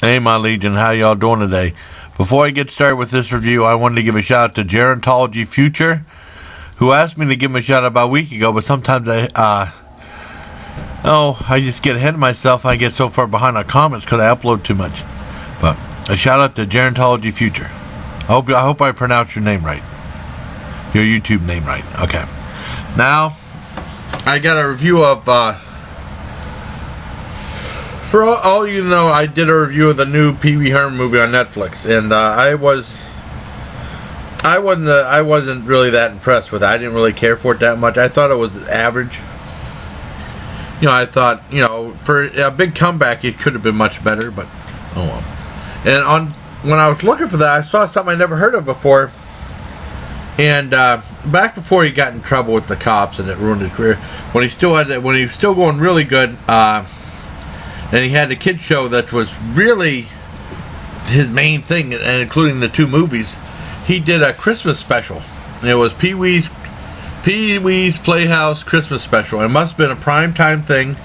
Hey, my Legion, how y'all doing today? Before I get started with this review, I wanted to give a shout out to Gerontology Future, who asked me to give him a shout out about a week ago, but sometimes I just get ahead of myself. I get so far behind on comments because I upload too much. But a shout out to Gerontology Future. I hope I pronounced your name right. Your YouTube name right. Okay. Now, I got a review of, for all you know, I did a review of the new Pee Wee Herman movie on Netflix, and I wasn't really that impressed with it. I didn't really care for it that much. I thought it was average. I thought, for a big comeback, it could have been much better, but oh well. And when I was looking for that, I saw something I never heard of before. And back before he got in trouble with the cops and it ruined his career, when he was still going really good, and he had the kids show that was really his main thing, and including the two movies, he did a Christmas special. And it was Pee Wee's Playhouse Christmas special. It must have been a primetime thing.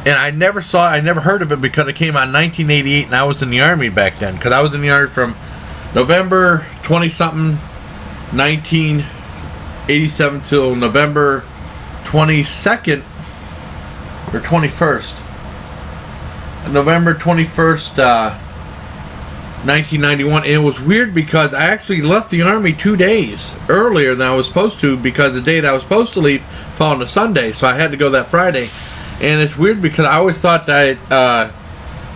And I never heard of it because it came out in 1988, and I was in the Army back then. Because I was in the Army from November 20-something, 1987 till November 22nd or 21st. November 21st, 1991. And it was weird because I actually left the Army 2 days earlier than I was supposed to, because the day that I was supposed to leave fell on a Sunday, so I had to go that Friday. And it's weird because I always thought that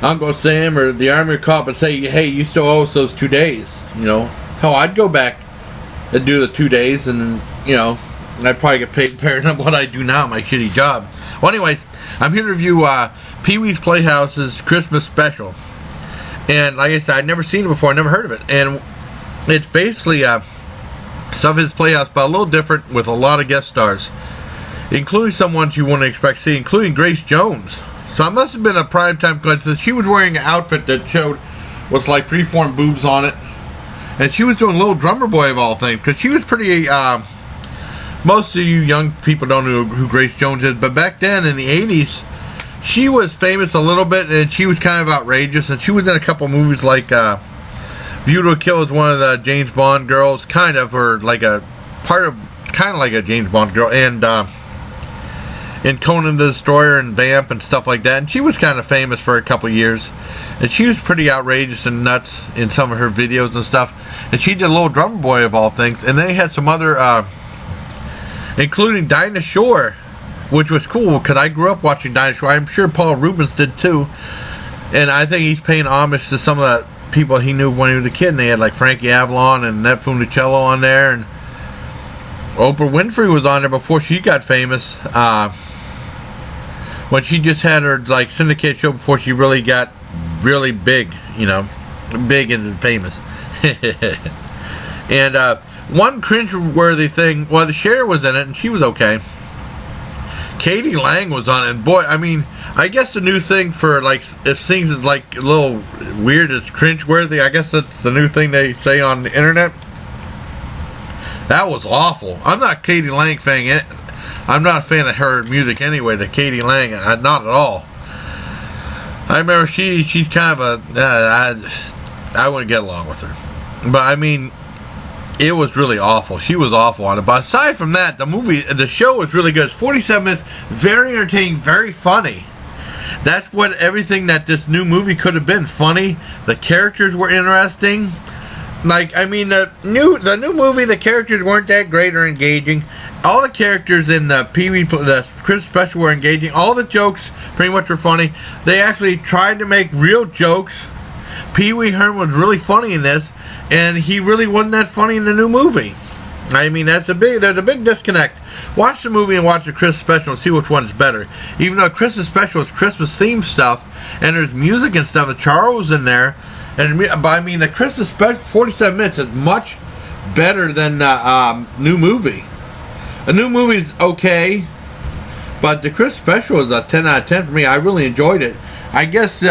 Uncle Sam or the Army would call up and say, hey, you still owe us those 2 days. Hell, I'd go back and do the 2 days, and I'd probably get paid better than what I do now, my shitty job. Well, anyways, I'm here to review Pee Wee's Playhouse's Christmas special. And like I said, I'd never seen it before, I never heard of it. And it's basically some of his Playhouse, but a little different, with a lot of guest stars, including someone you wouldn't expect to see, including Grace Jones. So it must have been a primetime, because she was wearing an outfit that showed what's like preformed boobs on it. And she was doing Little Drummer Boy of all things, because she was pretty, most of you young people don't know who Grace Jones is, but back then in the 80s, she was famous a little bit, and she was kind of outrageous, and she was in a couple movies like View to a Kill as one of the James Bond girls, kind of, or like a part of, kind of like a James Bond girl, and in Conan the Destroyer and Vamp and stuff like that. And she was kind of famous for a couple years, and she was pretty outrageous and nuts in some of her videos and stuff. And she did Little Drummer Boy of all things. And they had some other, including Dinah Shore, which was cool because I grew up watching Dinah Shore. I'm sure Paul Rubens did too, and I think he's paying homage to some of the people he knew when he was a kid. And they had like Frankie Avalon and Nat Funicello on there, and Oprah Winfrey was on there before she got famous, when she just had her like syndicated show before she really got really big, big and famous. And one cringe-worthy thing, well, the Cher was in it, and she was okay. Katie Lang was on it, and boy, I guess the new thing for, like, if things is, like, a little weird, it's cringe-worthy. I guess that's the new thing they say on the internet. That was awful. I'm not a Katie Lang fan. I'm not a fan of her music anyway, the Katie Lang. Not at all. I remember she's kind of I wouldn't get along with her. But, it was really awful. She was awful on it. But aside from that, the show was really good. It's 47 minutes, very entertaining, very funny. That's what everything that this new movie could have been. Funny. The characters were interesting. The new movie, the characters weren't that great or engaging. All the characters in the Christmas special were engaging. All the jokes pretty much were funny. They actually tried to make real jokes. Pee Wee Herman was really funny in this, and he really wasn't that funny in the new movie. There's a big disconnect. Watch the movie and watch the Christmas special and see which one's better. Even though Christmas special is Christmas themed stuff, and there's music and stuff, the Charles in there, but the Christmas special, 47 minutes, is much better than the new movie. The new movie's okay, but the Christmas special is a 10 out of 10 for me. I really enjoyed it. I guess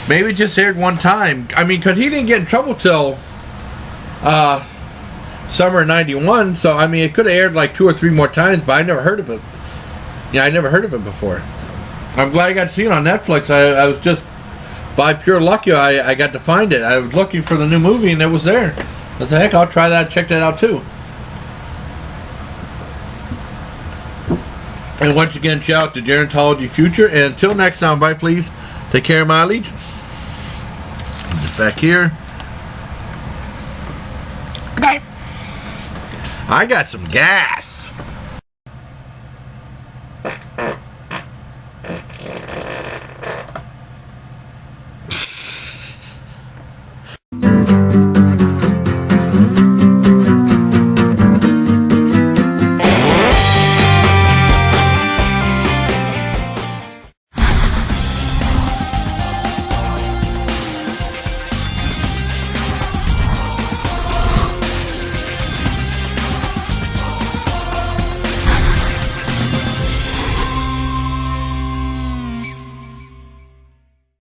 maybe it just aired one time. Because he didn't get in trouble till summer of 91, so it could have aired like 2 or 3 more times, but I never heard of it. I never heard of it before. I'm glad I got to see it on Netflix. I was just by pure luck, I got to find it. I was looking for the new movie, and it was there. I said, heck, I'll try that, check that out, too. And once again, shout out to Gerontology Future. And until next time, bye, please. Take care of my legion. Just back here. Okay. I got some gas.